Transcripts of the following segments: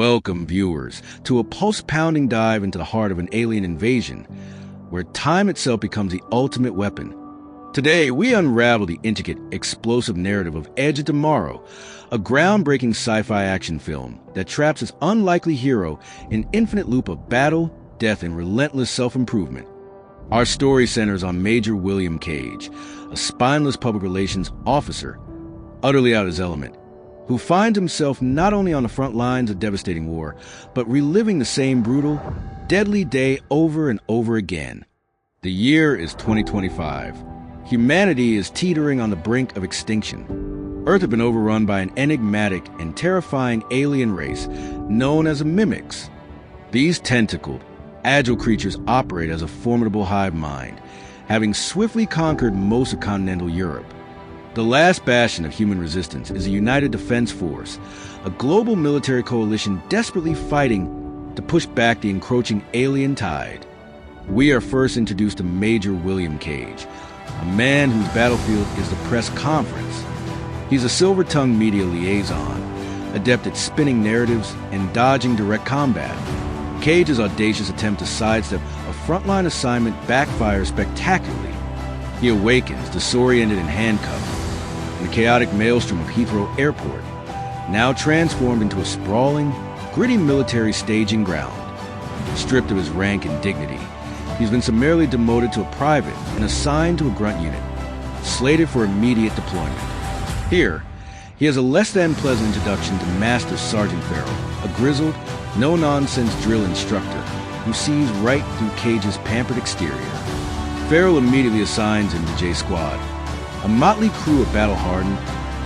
Welcome, viewers, to a pulse-pounding dive into the heart of an alien invasion, where time itself becomes the ultimate weapon. Today, we unravel the intricate, explosive narrative of Edge of Tomorrow, a groundbreaking sci-fi action film that traps its unlikely hero in an infinite loop of battle, death, and relentless self-improvement. Our story centers on Major William Cage, a spineless public relations officer, utterly out of his element, who finds himself not only on the front lines of devastating war, but reliving the same brutal, deadly day over and over again. The year is 2025. Humanity is teetering on the brink of extinction. Earth has been overrun by an enigmatic and terrifying alien race known as the Mimics. These tentacled, agile creatures operate as a formidable hive mind, having swiftly conquered most of continental Europe. The last bastion of human resistance is a United Defense Force, a global military coalition desperately fighting to push back the encroaching alien tide. We are first introduced to Major William Cage, a man whose battlefield is the press conference. He's a silver-tongued media liaison, adept at spinning narratives and dodging direct combat. Cage's audacious attempt to sidestep a frontline assignment backfires spectacularly. He awakens, disoriented and handcuffed, in the chaotic maelstrom of Heathrow Airport, now transformed into a sprawling, gritty military staging ground. Stripped of his rank and dignity, he's been summarily demoted to a private and assigned to a grunt unit, slated for immediate deployment. Here, he has a less-than-pleasant introduction to Master Sergeant Farrell, a grizzled, no-nonsense drill instructor who sees right through Cage's pampered exterior. Farrell immediately assigns him to J Squad, a motley crew of battle-hardened,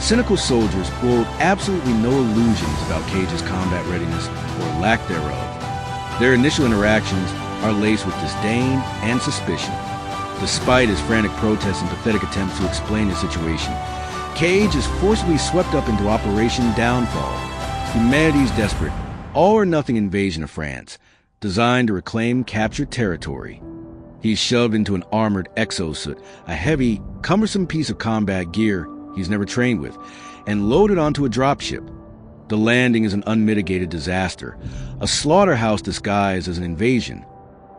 cynical soldiers who hold absolutely no illusions about Cage's combat readiness or lack thereof. Their initial interactions are laced with disdain and suspicion. Despite his frantic protests and pathetic attempts to explain the situation, Cage is forcibly swept up into Operation Downfall, humanity's desperate, all-or-nothing invasion of France, designed to reclaim captured territory. He's shoved into an armored exosuit, a heavy, cumbersome piece of combat gear he's never trained with, and loaded onto a dropship. The landing is an unmitigated disaster, a slaughterhouse disguised as an invasion.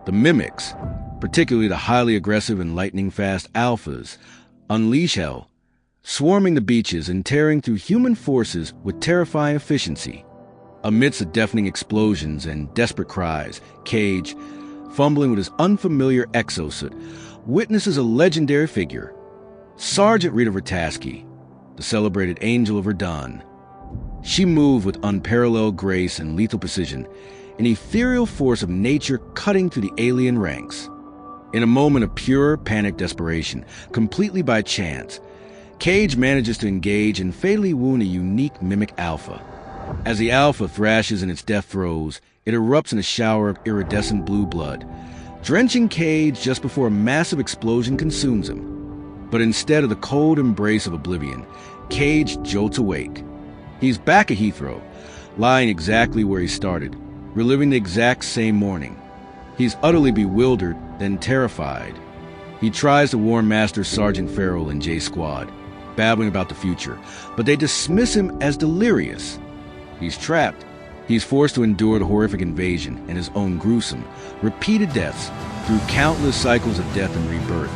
The Mimics, particularly the highly aggressive and lightning-fast Alphas, unleash hell, swarming the beaches and tearing through human forces with terrifying efficiency. Amidst the deafening explosions and desperate cries, Cage, fumbling with his unfamiliar exosuit, witnesses a legendary figure, Sergeant Rita Vertasky, the celebrated Angel of Verdun. She moved with unparalleled grace and lethal precision, an ethereal force of nature cutting through the alien ranks. In a moment of pure panic desperation, completely by chance, Cage manages to engage and fatally wound a unique Mimic Alpha. As the Alpha thrashes in its death throes, it erupts in a shower of iridescent blue blood, drenching Cage just before a massive explosion consumes him. But instead of the cold embrace of oblivion, Cage jolts awake. He's back at Heathrow, lying exactly where he started, reliving the exact same morning. He's utterly bewildered, then terrified. He tries to warn Master Sergeant Farrell and J Squad, babbling about the future, but they dismiss him as delirious. He's trapped. He's forced to endure the horrific invasion and his own gruesome, repeated deaths through countless cycles of death and rebirth.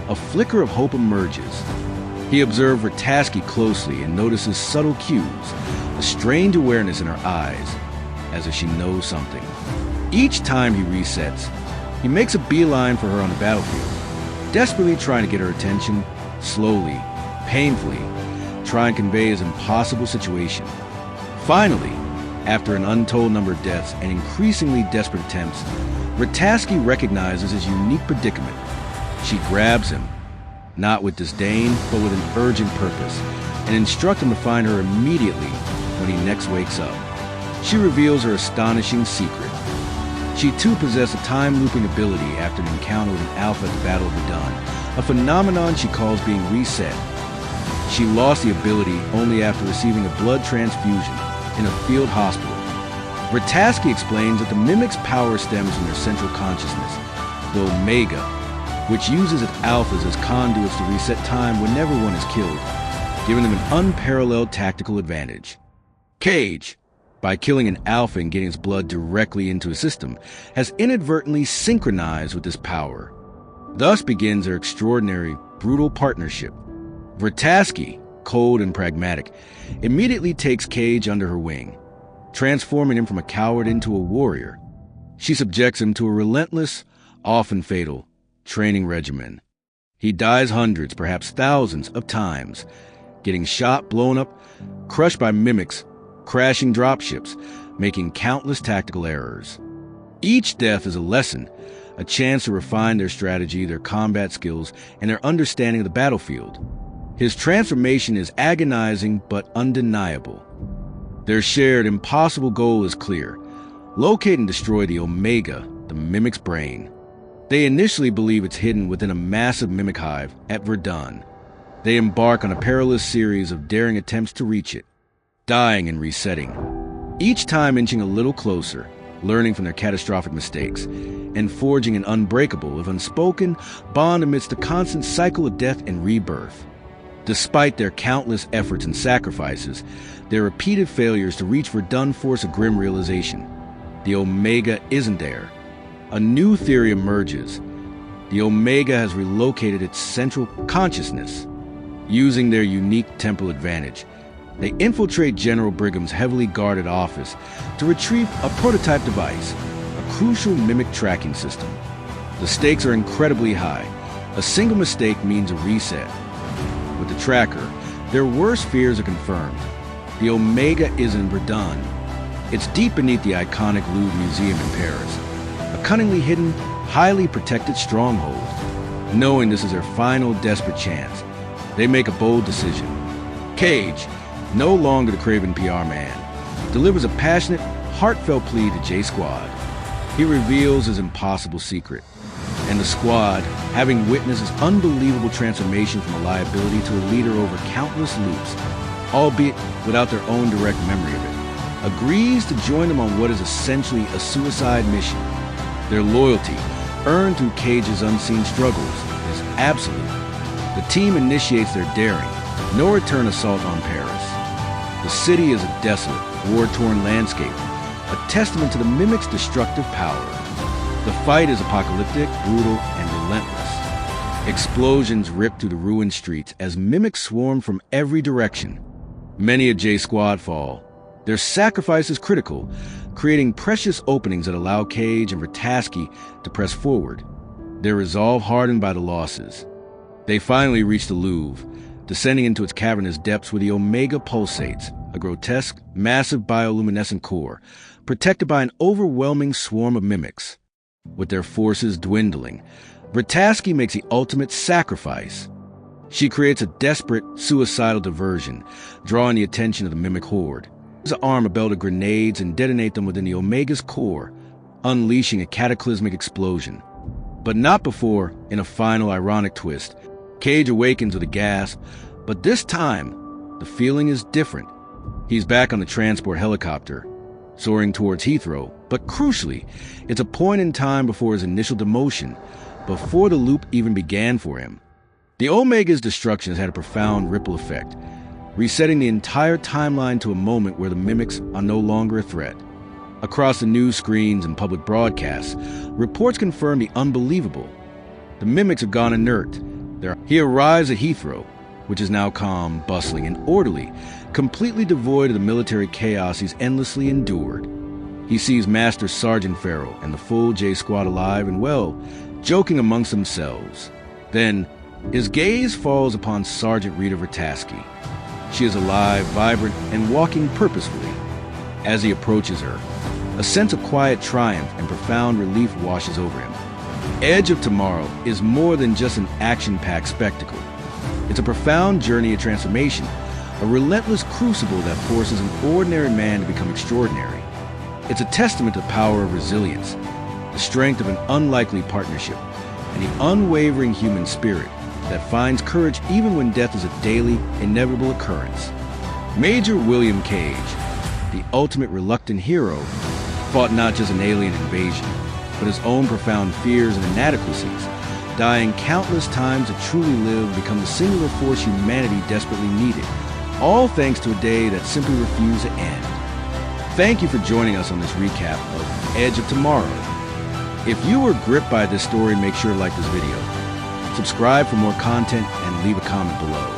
A flicker of hope emerges. He observes Vertasky closely and notices subtle cues, a strange awareness in her eyes, as if she knows something. Each time he resets, he makes a beeline for her on the battlefield, desperately trying to get her attention, slowly, painfully, try and convey his impossible situation. Finally, after an untold number of deaths and increasingly desperate attempts, Vertasky recognizes his unique predicament. She grabs him, not with disdain, but with an urgent purpose, and instructs him to find her immediately when he next wakes up. She reveals her astonishing secret. She too possessed a time-looping ability after an encounter with an Alpha at the Battle of Verdun, a phenomenon she calls being reset. She lost the ability only after receiving a blood transfusion in a field hospital. Vertasky explains that the Mimic's power stems from their central consciousness, the Omega, which uses its alphas as conduits to reset time whenever one is killed, giving them an unparalleled tactical advantage. Cage, by killing an alpha and getting its blood directly into his system, has inadvertently synchronized with this power. Thus begins their extraordinary, brutal partnership. Vrataski, cold and pragmatic, immediately takes Cage under her wing, transforming him from a coward into a warrior. She subjects him to a relentless, often fatal, training regimen. He dies hundreds, perhaps thousands of times, getting shot, blown up, crushed by mimics, crashing dropships, making countless tactical errors. Each death is a lesson, a chance to refine their strategy, their combat skills, and their understanding of the battlefield. His transformation is agonizing but undeniable. Their shared, impossible goal is clear: locate and destroy the Omega, the mimic's brain. They initially believe it's hidden within a massive mimic hive at Verdun. They embark on a perilous series of daring attempts to reach it, dying and resetting, each time inching a little closer, learning from their catastrophic mistakes, and forging an unbreakable, if unspoken, bond amidst the constant cycle of death and rebirth. Despite their countless efforts and sacrifices, their repeated failures to reach Verdun force a grim realization: the Omega isn't there. A new theory emerges. The Omega has relocated its central consciousness. Using their unique temporal advantage, they infiltrate General Brigham's heavily guarded office to retrieve a prototype device, a crucial mimic tracking system. The stakes are incredibly high. A single mistake means a reset. With the tracker, their worst fears are confirmed. The Omega is in Verdun. It's deep beneath the iconic Louvre Museum in Paris, a cunningly hidden, highly protected stronghold. Knowing this is their final desperate chance, they make a bold decision. Cage, no longer the craven PR man, delivers a passionate, heartfelt plea to J-Squad. He reveals his impossible secret, and the squad, having witnessed his unbelievable transformation from a liability to a leader over countless loops, albeit without their own direct memory of it, agrees to join them on what is essentially a suicide mission. Their loyalty, earned through Cage's unseen struggles, is absolute. The team initiates their daring, no-return assault on Paris. The city is a desolate, war-torn landscape, a testament to the mimic's destructive power. The fight is apocalyptic, brutal, and relentless. Explosions rip through the ruined streets as mimics swarm from every direction. Many a J-Squad fall. Their sacrifice is critical, creating precious openings that allow Cage and Vrataski to press forward, their resolve hardened by the losses. They finally reach the Louvre, descending into its cavernous depths where the Omega pulsates, a grotesque, massive bioluminescent core, protected by an overwhelming swarm of mimics. With their forces dwindling, Vrataski makes the ultimate sacrifice. She creates a desperate, suicidal diversion, drawing the attention of the mimic horde. Arm a belt of grenades and detonate them within the Omega's core, unleashing a cataclysmic explosion. But not before, in a final ironic twist, Cage awakens with a gasp, but this time, the feeling is different. He's back on the transport helicopter, soaring towards Heathrow, but crucially, it's a point in time before his initial demotion, before the loop even began for him. The Omega's destruction has had a profound ripple effect, resetting the entire timeline to a moment where the mimics are no longer a threat. Across the news screens and public broadcasts, reports confirm the unbelievable. The mimics have gone inert. He arrives at Heathrow, which is now calm, bustling, and orderly, completely devoid of the military chaos he's endlessly endured. He sees Master Sergeant Farrell and the full J-Squad alive and well, joking amongst themselves. Then, his gaze falls upon Sergeant Rita Vrataski. She is alive, vibrant, and walking purposefully. As he approaches her, a sense of quiet triumph and profound relief washes over him. Edge of Tomorrow is more than just an action-packed spectacle. It's a profound journey of transformation, a relentless crucible that forces an ordinary man to become extraordinary. It's a testament to the power of resilience, the strength of an unlikely partnership, and the unwavering human spirit that finds courage even when death is a daily, inevitable occurrence. Major William Cage, the ultimate reluctant hero, fought not just an alien invasion, but his own profound fears and inadequacies, dying countless times to truly live and become the singular force humanity desperately needed, all thanks to a day that simply refused to end. thank you for joining us on this recap of Edge of Tomorrow. If you were gripped by this story, make sure to like this video, subscribe for more content, and leave a comment below.